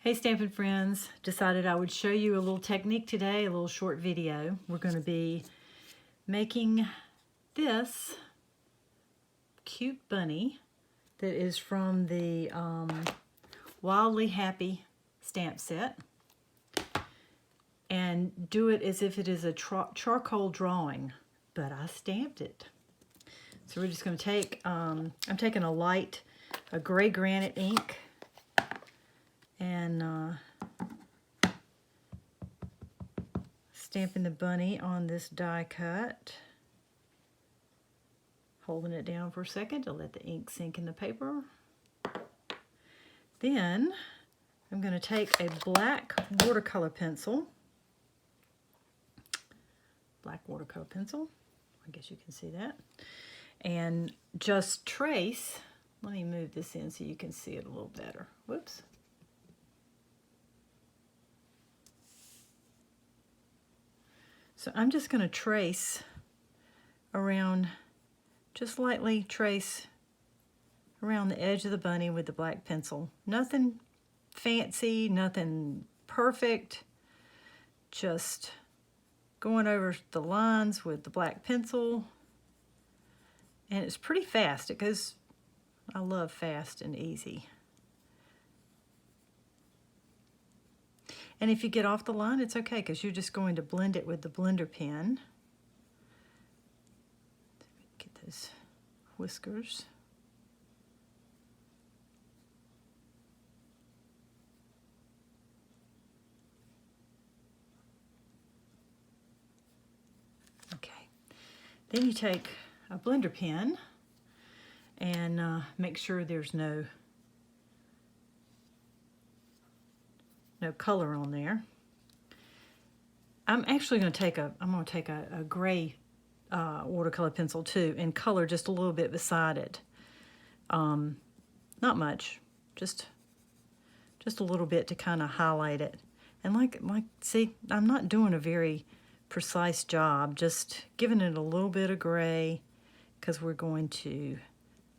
Hey Stampin' Friends, decided I would show you a little technique today, a little short video. We're going to be making this cute bunny that is from the Wildly Happy stamp set, and do it as if it is a charcoal drawing, but I stamped it. So we're just going to take, I'm taking a gray granite ink, and stamping the bunny on this die cut, holding it down for a second to let the ink sink in the paper. Then I'm going to take a black watercolor pencil, I guess you can see that, and just trace. Let me move this in so you can see it a little better. Whoops. So I'm just going to trace around, just lightly trace around the edge of the bunny with the black pencil. Nothing fancy, nothing perfect, just going over the lines with the black pencil. And it's pretty fast. It goes, I love fast and easy. And if you get off the line, it's okay, because you're just going to blend it with the blender pen. Get those whiskers. Okay. Then you take a blender pen and make sure there's no color on there. I'm actually going to take a gray watercolor pencil too, and color just a little bit beside it. Not much, just a little bit to kind of highlight it. And like see, I'm not doing a very precise job, just giving it a little bit of gray, because we're going to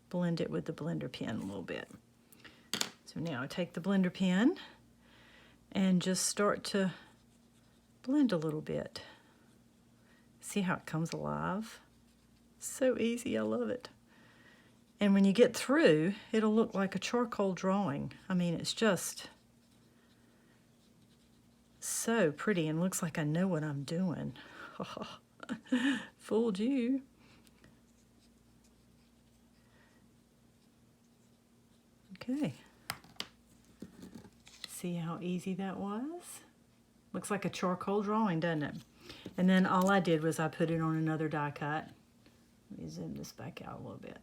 blend it with the blender pen a little bit. So now I take the blender pen and just start to blend a little bit. See how it comes alive? So easy, I love it. And when you get through, it'll look like a charcoal drawing. I mean, it's just so pretty and looks like I know what I'm doing. Fooled you. Okay. See how easy that was? Looks like a charcoal drawing, doesn't it? And then all I did was I put it on another die cut. Let me zoom this back out a little bit.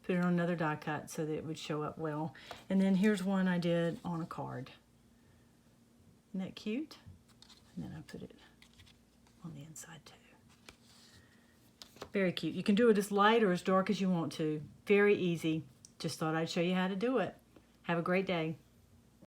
Put it on another die cut so that it would show up well. And then here's one I did on a card. Isn't that cute? And then I put it on the inside too. Very cute. You can do it as light or as dark as you want to. Very easy. Just thought I'd show you how to do it. Have a great day.